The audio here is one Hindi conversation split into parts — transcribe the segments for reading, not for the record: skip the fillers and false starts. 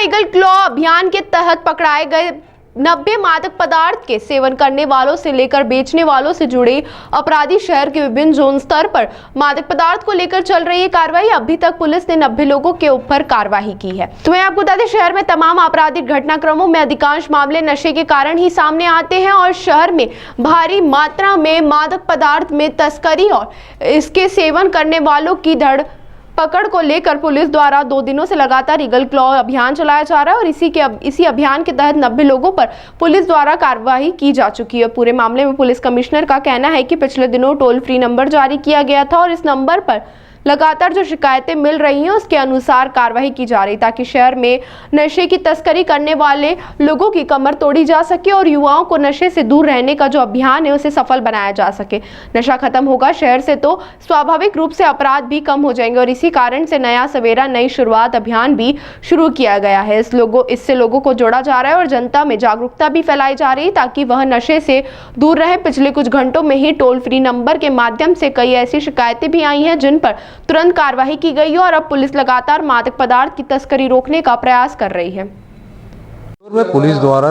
ईगल क्लॉ अभियान के तहत पकड़ाए गए 90 मादक पदार्थ के सेवन करने वालों से लेकर बेचने वालों से जुड़े अपराधी शहर के विभिन्न जोन स्तर पर मादक पदार्थ को लेकर चल रही है कार्रवाई। अभी तक पुलिस ने 90 लोगों के ऊपर कार्रवाई की है। तो मैं आपको बता दें, शहर में तमाम आपराधिक घटनाक्रमों में अधिकांश मामले नशे के कारण ही सामने आते हैं और शहर में भारी मात्रा में मादक पदार्थ में तस्करी और इसके सेवन करने वालों की धड़ पकड़ को लेकर पुलिस द्वारा 2 दिनों से लगातार ईगल क्लॉ अभियान चलाया जा रहा है और इसी अभियान के तहत 90 लोगों पर पुलिस द्वारा कार्रवाई की जा चुकी है। पूरे मामले में पुलिस कमिश्नर का कहना है कि पिछले दिनों टोल फ्री नंबर जारी किया गया था और इस नंबर पर लगातार जो शिकायतें मिल रही हैं उसके अनुसार कार्रवाई की जा रही ताकि शहर में नशे की तस्करी करने वाले लोगों की कमर तोड़ी जा सके और युवाओं को नशे से दूर रहने का जो अभियान है उसे सफल बनाया जा सके। नशा खत्म होगा शहर से तो स्वाभाविक रूप से अपराध भी कम हो जाएंगे और इसी कारण से नया सवेरा नई शुरुआत अभियान भी शुरू किया गया है। इससे लोगों को जोड़ा जा रहा है और जनता में जागरूकता भी फैलाई जा रही है ताकि वह नशे से दूर रहे। पिछले कुछ घंटों में ही टोल फ्री नंबर के माध्यम से कई ऐसी शिकायतें भी आई हैं जिन पर तुरंत कार्रवाई की गई है और अब पुलिस लगातार मादक पदार्थ की तस्करी रोकने का प्रयास कर रही है। पुलिस द्वारा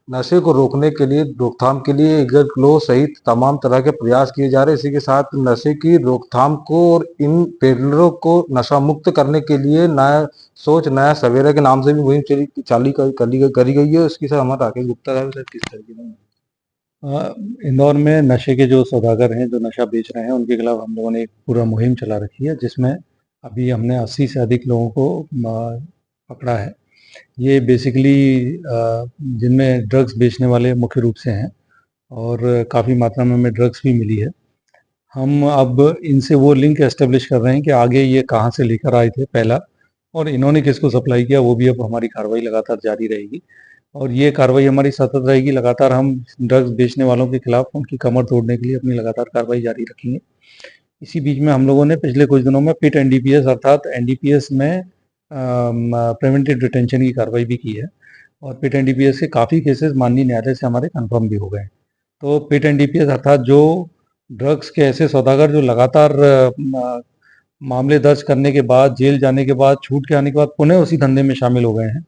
नशे को रोकने के लिए, रोकथाम के लिए ईगल क्लॉ सहित तमाम तरह के प्रयास किए जा रहे हैं। इसी के साथ नशे की रोकथाम को और इन पेडलरों को नशा मुक्त करने के लिए नया सवेरा के नाम से भी मुहिम करी गई है। उसकी सर हमारा राकेश गुप्ता साहब सर किस तरीके से इंदौर में नशे के जो सौदागर हैं, जो नशा बेच रहे हैं, उनके खिलाफ हम लोगों ने एक पूरा मुहिम चला रखी है जिसमें अभी हमने 80 से अधिक लोगों को पकड़ा है। ये बेसिकली जिनमें ड्रग्स बेचने वाले मुख्य रूप से हैं और काफ़ी मात्रा में हमें ड्रग्स भी मिली है। हम अब इनसे वो लिंक एस्टेब्लिश कर रहे हैं कि आगे ये कहाँ से लेकर आए थे पहला, और इन्होंने किसको सप्लाई किया, वो भी अब हमारी कार्रवाई लगातार जारी रहेगी और ये कार्रवाई हमारी सतत रहेगी। लगातार हम ड्रग्स बेचने वालों के खिलाफ उनकी कमर तोड़ने के लिए अपनी लगातार कार्रवाई जारी रखेंगे। इसी बीच में हम लोगों ने पिछले कुछ दिनों में पिट एनडीपीएस अर्थात एनडीपीएस में प्रिवेंटिव डिटेंशन की कार्रवाई भी की है और पिट एनडीपीएस के काफ़ी केसेस माननीय न्यायालय से हमारे कंफर्म भी हो गए। तो पिट एनडीपीएस अर्थात जो ड्रग्स के ऐसे सौदागर जो लगातार मामले दर्ज करने के बाद, जेल जाने के बाद, छूट के आने के बाद पुनः उसी धंधे में शामिल हो गए हैं,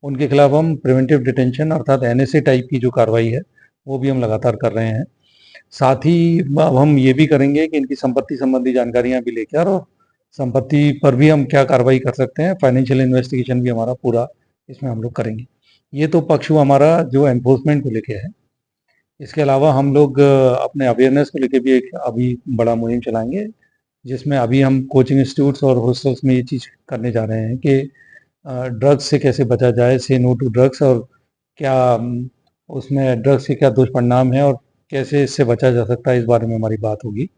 उनके खिलाफ हम प्रिवेंटिव डिटेंशन अर्थात एनएसए टाइप की जो कार्रवाई है वो भी हम लगातार कर रहे हैं। साथ ही अब हम ये भी करेंगे कि इनकी संपत्ति संबंधी जानकारियां भी लेकर और संपत्ति पर भी हम क्या कार्रवाई कर सकते हैं, फाइनेंशियल इन्वेस्टिगेशन भी हमारा पूरा इसमें हम लोग करेंगे। ये तो पक्ष हुआ हमारा जो एनफोर्समेंट को लेके है। इसके अलावा हम लोग अपने अवेयरनेस को लेके भी एक अभी बड़ा मुहिम चलाएंगे जिसमें अभी हम कोचिंग इंस्टीट्यूट्स और हॉस्टल्स में ये चीज़ करने जा रहे हैं कि ड्रग्स से कैसे बचा जाए, से नो टू ड्रग्स, और क्या उसमें ड्रग्स के क्या दुष्परिणाम है और कैसे इससे बचा जा सकता है, इस बारे में हमारी बात होगी।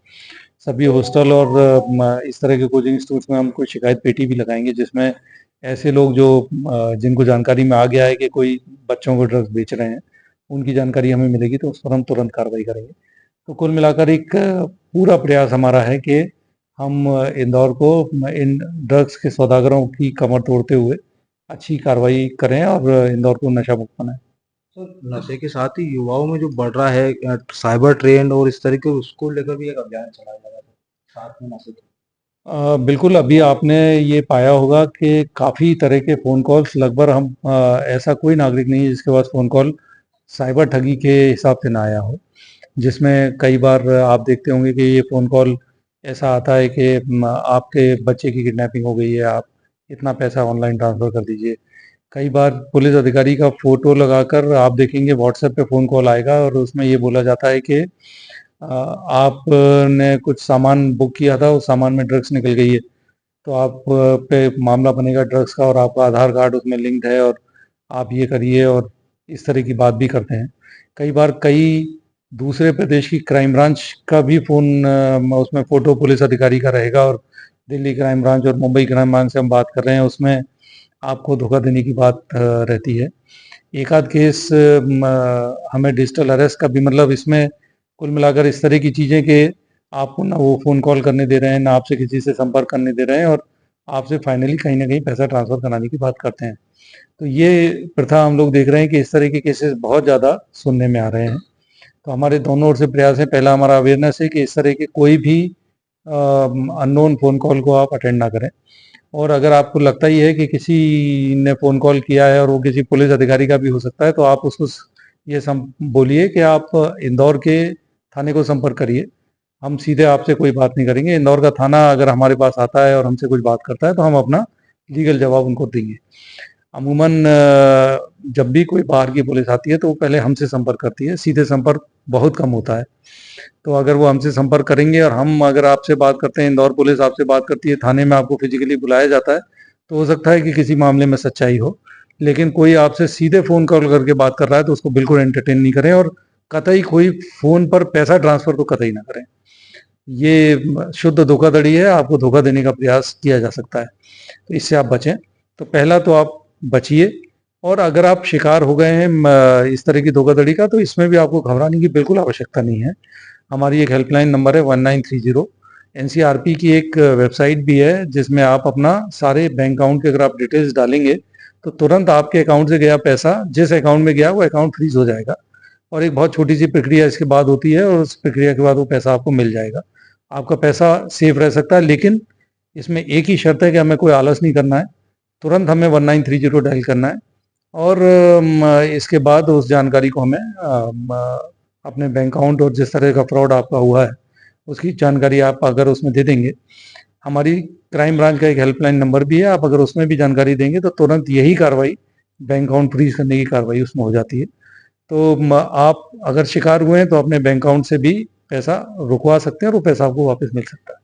सभी हॉस्टल और इस तरह के कोचिंग इंस्टीट्यूट्स में हम कोई शिकायत पेटी भी लगाएंगे जिसमें ऐसे लोग जो जिनको जानकारी में आ गया है कि कोई बच्चों को ड्रग्स बेच रहे हैं, उनकी जानकारी हमें मिलेगी तो उस पर हम तुरंत कार्रवाई करेंगे। तो कुल मिलाकर एक पूरा प्रयास हमारा है कि हम इंदौर को इन ड्रग्स के सौदागरों की कमर तोड़ते हुए अच्छी कार्रवाई करें और इंदौर को नशा मुक्त बनाएं। सर नशे के साथ ही युवाओं में जो बढ़ रहा है साइबर ट्रेंड और इस तरीके, उसको लेकर भी एक अभियान चलाया जा रहा है साथ में नशे के। बिल्कुल, अभी आपने ये पाया होगा कि काफ़ी तरह के फ़ोन कॉल्स, लगभग हम ऐसा कोई नागरिक नहीं है जिसके पास फ़ोन कॉल साइबर ठगी के हिसाब से ना आया हो, जिसमें कई बार आप देखते होंगे कि ये फ़ोन कॉल ऐसा आता है कि आपके बच्चे की किडनैपिंग हो गई है, आप इतना पैसा ऑनलाइन ट्रांसफ़र कर दीजिए। कई बार पुलिस अधिकारी का फ़ोटो लगाकर आप देखेंगे व्हाट्सएप पे फ़ोन कॉल आएगा और उसमें ये बोला जाता है कि आपने कुछ सामान बुक किया था, उस सामान में ड्रग्स निकल गई है, तो आप पे मामला बनेगा ड्रग्स का और आपका आधार कार्ड उसमें लिंक्ड है और आप ये करिए, और इस तरह की बात भी करते हैं। कई बार कई दूसरे प्रदेश की क्राइम ब्रांच का भी फ़ोन उसमें फ़ोटो पुलिस अधिकारी का रहेगा और दिल्ली क्राइम ब्रांच और मुंबई क्राइम ब्रांच से हम बात कर रहे हैं, उसमें आपको धोखा देने की बात रहती है। एक आध केस हमें डिजिटल अरेस्ट का भी, मतलब इसमें कुल मिलाकर इस तरह की चीज़ें कि आपको ना वो फ़ोन कॉल करने दे रहे हैं, ना आपसे किसी से संपर्क करने दे रहे हैं और आपसे फाइनली कहीं ना कहीं पैसा ट्रांसफ़र कराने की बात करते हैं। तो ये प्रथा हम लोग देख रहे हैं कि इस तरह के केसेस बहुत ज़्यादा सुनने में आ रहे हैं। तो हमारे दोनों ओर से प्रयास है। पहला हमारा अवेयरनेस है कि इस तरह के कोई भी अननोन फ़ोन कॉल को आप अटेंड ना करें। और अगर आपको लगता ही है कि किसी ने फ़ोन कॉल किया है और वो किसी पुलिस अधिकारी का भी हो सकता है, तो आप उसको ये बोलिए कि आप इंदौर के थाने को संपर्क करिए। हम सीधे आपसे कोई बात नहीं करेंगे। इंदौर का थाना अगर हमारे पास आता है और हमसे कुछ बात करता है, तो हम अपना लीगल जवाब उनको देंगे। अमूमन जब भी कोई बाहर की पुलिस आती है तो वो पहले हमसे संपर्क करती है, सीधे संपर्क बहुत कम होता है। तो अगर वो हमसे संपर्क करेंगे और हम अगर आपसे बात करते हैं, इंदौर पुलिस आपसे बात करती है, थाने में आपको फिजिकली बुलाया जाता है, तो हो सकता है कि किसी मामले में सच्चाई हो। लेकिन कोई आपसे सीधे फ़ोन कॉल करके बात कर रहा है तो उसको बिल्कुल एंटरटेन नहीं करें, और कतई कोई फ़ोन पर पैसा ट्रांसफ़र तो कतई ना करें। ये शुद्ध धोखाधड़ी है, आपको धोखा देने का प्रयास किया जा सकता है, तो इससे आप बचें। तो पहला तो आप बचिए, और अगर आप शिकार हो गए हैं इस तरह की धोखाधड़ी का, तो इसमें भी आपको घबराने की बिल्कुल आवश्यकता नहीं है। हमारी एक हेल्पलाइन नंबर है 1930। एनसीआरपी की एक वेबसाइट भी है जिसमें आप अपना सारे बैंक अकाउंट के अगर आप डिटेल्स डालेंगे, तो तुरंत आपके अकाउंट से गया पैसा जिस अकाउंट में गया वो अकाउंट फ्रीज हो जाएगा, और एक बहुत छोटी सी प्रक्रिया इसके बाद होती है, और उस प्रक्रिया के बाद वो पैसा आपको मिल जाएगा। आपका पैसा सेफ रह सकता है, लेकिन इसमें एक ही शर्त है कि हमें कोई आलस नहीं करना है। तुरंत हमें 1930 डायल करना है, और इसके बाद उस जानकारी को हमें अपने बैंक अकाउंट और जिस तरह का फ्रॉड आपका हुआ है उसकी जानकारी आप अगर उसमें दे देंगे, हमारी क्राइम ब्रांच का एक हेल्पलाइन नंबर भी है, आप अगर उसमें भी जानकारी देंगे तो तुरंत यही कार्रवाई, बैंक अकाउंट फ्रीज करने की कार्रवाई उसमें हो जाती है। तो आप अगर शिकार हुए हैं तो अपने बैंक अकाउंट से भी पैसा रुकवा सकते हैं और वो पैसा आपको वापस मिल सकता है।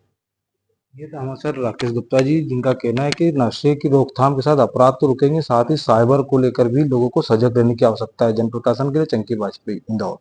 ये था हमारे सर राकेश गुप्ता जी, जिनका कहना है कि नशे की रोकथाम के साथ अपराध तो रुकेंगे, साथ ही साइबर को लेकर भी लोगों को सजग रहने की आवश्यकता है। जनप्रकाशन के लिए चंकी वाजपेयी, इंदौर।